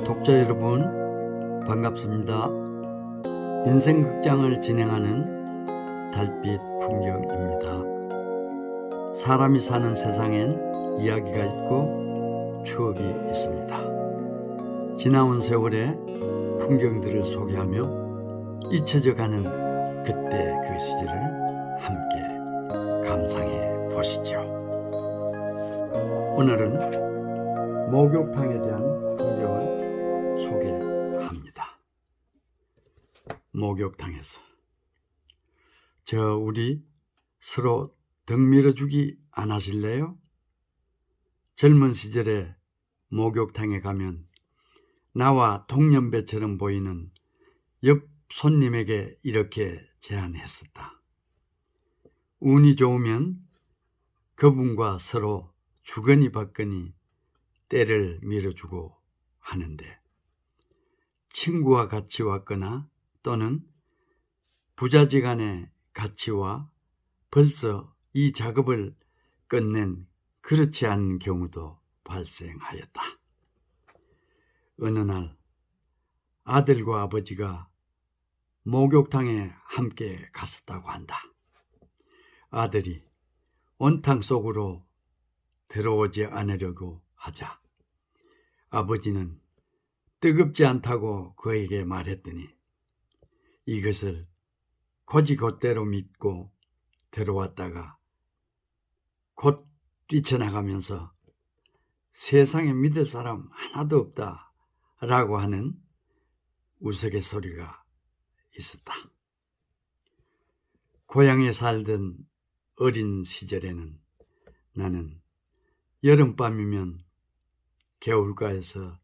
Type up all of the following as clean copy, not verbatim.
독자 여러분, 반갑습니다. 인생극장을 진행하는 달빛 풍경입니다. 사람이 사는 세상엔 이야기가 있고 추억이 있습니다. 지나온 세월의 풍경들을 소개하며 잊혀져가는 그때 그 시절을 함께 감상해 보시죠. 오늘은 목욕탕에 대한 풍경을 소개합니다. 목욕탕에서 우리 서로 등 밀어주기 안 하실래요? 젊은 시절에 목욕탕에 가면 나와 동년배처럼 보이는 옆 손님에게 이렇게 제안했었다. 운이 좋으면 그분과 서로 주거니 받거니 때를 밀어주고 하는데, 친구와 같이 왔거나 또는 부자지간에 같이 와 벌써 이 작업을 끝낸 그렇지 않은 경우도 발생하였다. 어느 날 아들과 아버지가 목욕탕에 함께 갔었다고 한다. 아들이 온탕 속으로 들어오지 않으려고 하자 아버지는 뜨겁지 않다고 그에게 말했더니 이것을 곧이곧대로 믿고 들어왔다가 곧 뛰쳐나가면서 세상에 믿을 사람 하나도 없다 라고 하는 우스갯소리가 있었다. 고향에 살던 어린 시절에는 나는 여름밤이면 개울가에서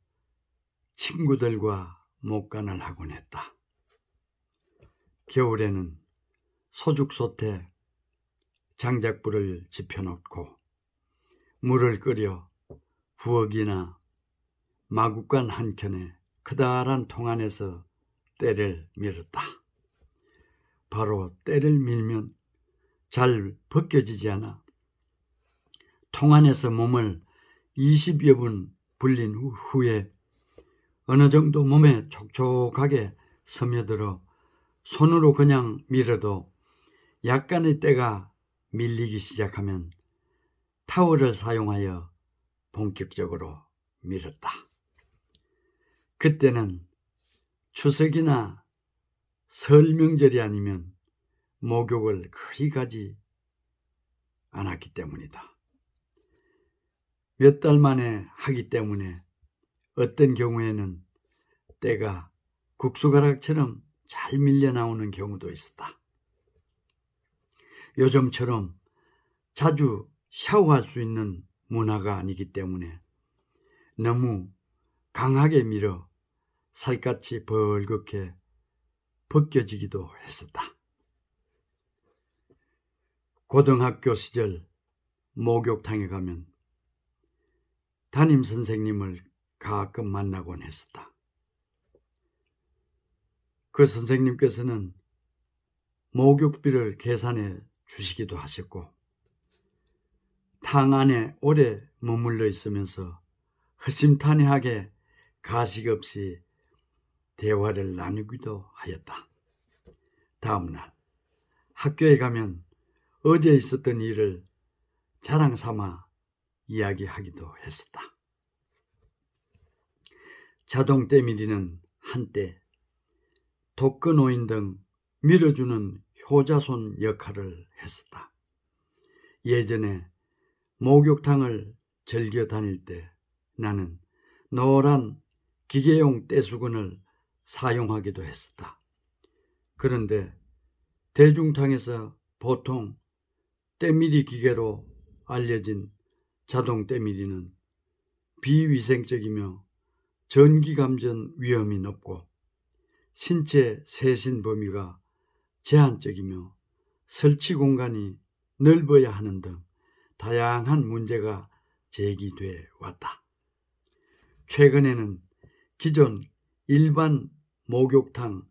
친구들과 목간을 하곤 했다. 겨울에는 소죽솥에 장작불을 지펴놓고 물을 끓여 부엌이나 마구간 한켠에 크다란 통 안에서 때를 밀었다. 바로 때를 밀면 잘 벗겨지지 않아 통 안에서 몸을 20여 분 불린 후에 어느 정도 몸에 촉촉하게 스며들어 손으로 그냥 밀어도 약간의 때가 밀리기 시작하면 타월을 사용하여 본격적으로 밀었다. 그때는 추석이나 설 명절이 아니면 목욕을 거의 가지 않았기 때문이다. 몇 달 만에 하기 때문에 어떤 경우에는 때가 국수가락처럼 잘 밀려 나오는 경우도 있었다. 요즘처럼 자주 샤워할 수 있는 문화가 아니기 때문에 너무 강하게 밀어 살갗이 벌겋게 벗겨지기도 했었다. 고등학교 시절 목욕탕에 가면 담임 선생님을 가끔 만나곤 했었다. 그 선생님께서는 목욕비를 계산해 주시기도 하셨고, 탕 안에 오래 머물러 있으면서 허심탄회하게 가식 없이 대화를 나누기도 하였다. 다음 날 학교에 가면 어제 있었던 일을 자랑 삼아 이야기하기도 했었다. 자동 때밀이는 한때 독거노인 등 밀어주는 효자손 역할을 했었다. 예전에 목욕탕을 즐겨 다닐 때 나는 노란 기계용 떼수건을 사용하기도 했었다. 그런데 대중탕에서 보통 때밀이 기계로 알려진 자동 때밀이는 비위생적이며 전기감전 위험이 높고 신체 세신 범위가 제한적이며 설치 공간이 넓어야 하는 등 다양한 문제가 제기돼 왔다. 최근에는 기존 일반 목욕탕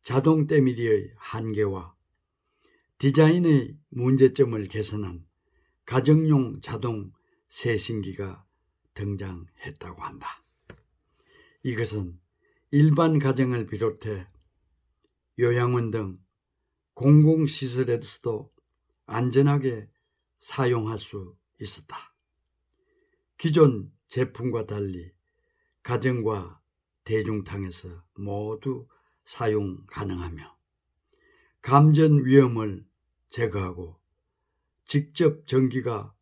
자동 때밀이의 한계와 디자인의 문제점을 개선한 가정용 자동 세신기가 등장했다고 한다. 이것은 일반 가정을 비롯해 요양원 등 공공시설에서도 안전하게 사용할 수 있었다. 기존 제품과 달리 가정과 대중탕에서 모두 사용 가능하며 감전 위험을 제거하고 직접 전기가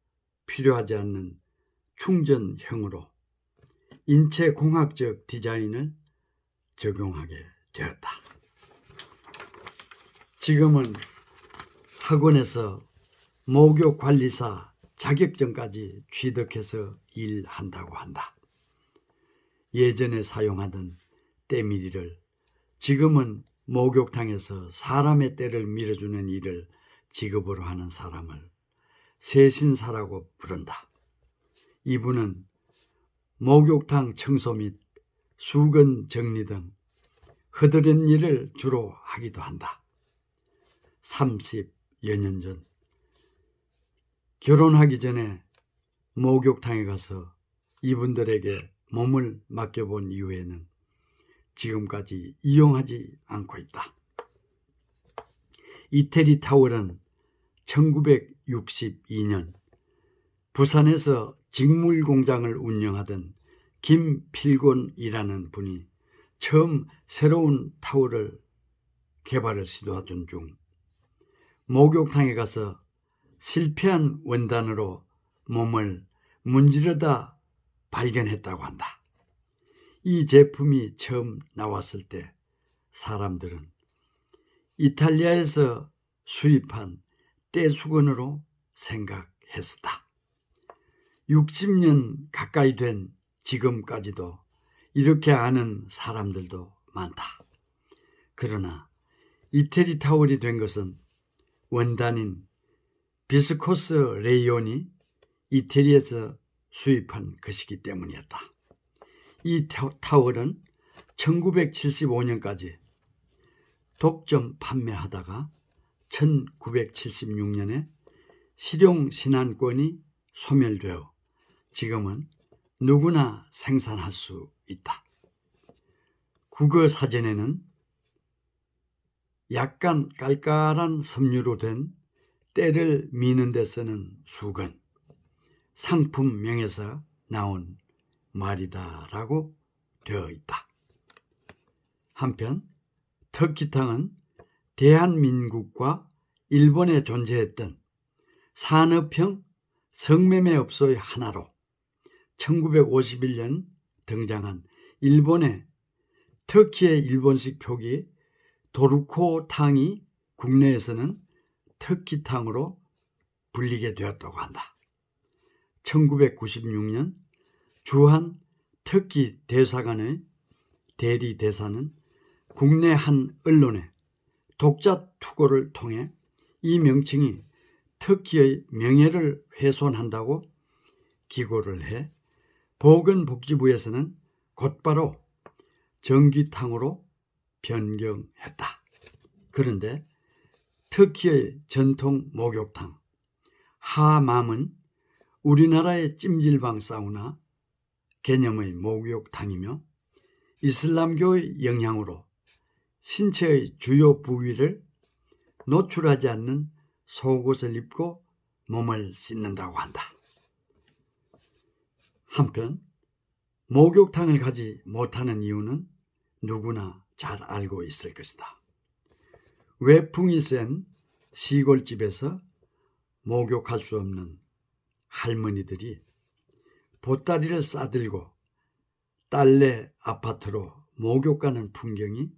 필요하지 않는 충전형으로 인체공학적 디자인을 적용하게 되었다. 지금은 학원에서 목욕관리사 자격증까지 취득해서 일한다고 한다. 예전에 사용하던 때밀이를 지금은 목욕탕에서 사람의 때를 밀어주는 일을 직업으로 하는 사람을 세신사라고 부른다. 이분은 목욕탕 청소 및 수건 정리 등 허드렛 일을 주로 하기도 한다. 30여 년 전 결혼하기 전에 목욕탕에 가서 이분들에게 몸을 맡겨본 이후에는 지금까지 이용하지 않고 있다. 이태리 타월은 1962년 부산에서 직물 공장을 운영하던 김필곤이라는 분이 처음 새로운 타월을 개발을 시도하던 중 목욕탕에 가서 실패한 원단으로 몸을 문지르다 발견했다고 한다. 이 제품이 처음 나왔을 때 사람들은 이탈리아에서 수입한 떼수건으로 생각했었다. 60년 가까이 된 지금까지도 이렇게 아는 사람들도 많다. 그러나 이태리 타월이 된 것은 원단인 비스코스 레이온이 이태리에서 수입한 것이기 때문이었다. 이 타월은 1975년까지 독점 판매하다가 1976년에 실용신안권이 소멸되어 지금은 누구나 생산할 수 있다. 국어사전에는 약간 깔깔한 섬유로 된 때를 미는 데 쓰는 수건, 상품명에서 나온 말이다라고 되어 있다. 한편 터키탕은 대한민국과 일본에 존재했던 산업형 성매매업소의 하나로 1951년 등장한 일본의 터키의 일본식 표기 도르코탕이 국내에서는 터키탕으로 불리게 되었다고 한다. 1996년 주한 터키 대사관의 대리 대사는 국내 한 언론에 독자 투고를 통해 이 명칭이 터키의 명예를 훼손한다고 기고를 해 보건복지부에서는 곧바로 전기탕으로 변경했다. 그런데 터키의 전통 목욕탕 하맘은 우리나라의 찜질방 사우나 개념의 목욕탕이며 이슬람교의 영향으로 신체의 주요 부위를 노출하지 않는 속옷을 입고 몸을 씻는다고 한다. 한편 목욕탕을 가지 못하는 이유는 누구나 잘 알고 있을 것이다. 외풍이 센 시골집에서 목욕할 수 없는 할머니들이 보따리를 싸들고 딸내 아파트로 목욕 가는 풍경이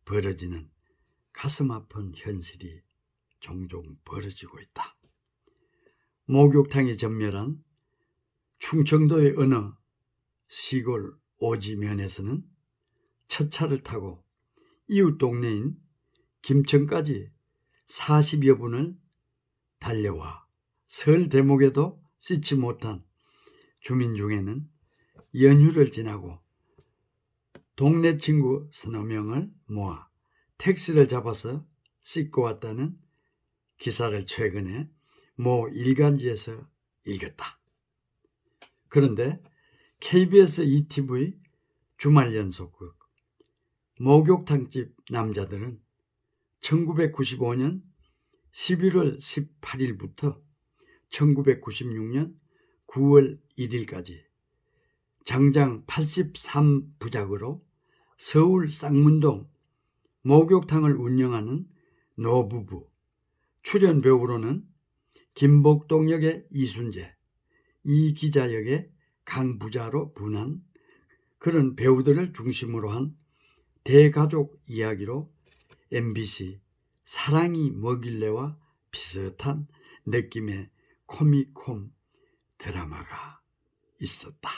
벌어지는 가슴 아픈 현실이 종종 벌어지고 있다. 목욕탕이 전멸한 충청도의 어느 시골 오지면에서는 첫 차를 타고 이웃 동네인 김천까지 40여 분을 달려와 설 대목에도 씻지 못한 주민 중에는 연휴를 지나고 동네 친구 서너 명을 모아 택시를 잡아서 씻고 왔다는 기사를 최근에 모 일간지에서 읽었다. 그런데 KBS ETV 주말 연속극 목욕탕집 남자들은 1995년 11월 18일부터 1996년 9월 1일까지 장장 83부작으로 서울 쌍문동 목욕탕을 운영하는 노부부, 출연 배우로는 김복동 역의 이순재, 이기자 역의 강부자로 분한 그런 배우들을 중심으로 한 대가족 이야기로 MBC 사랑이 뭐길래와 비슷한 느낌의 코미콤 드라마가 있었다.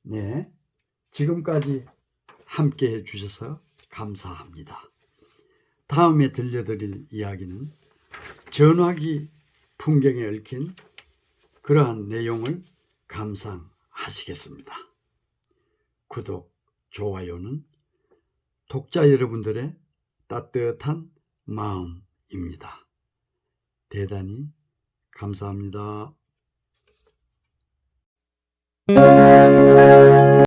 네, 지금까지 함께 해주셔서 감사합니다. 다음에 들려드릴 이야기는 전화기 풍경에 얽힌 그러한 내용을 감상하시겠습니다. 구독, 좋아요는 독자 여러분들의 따뜻한 마음입니다. 대단히 감사합니다.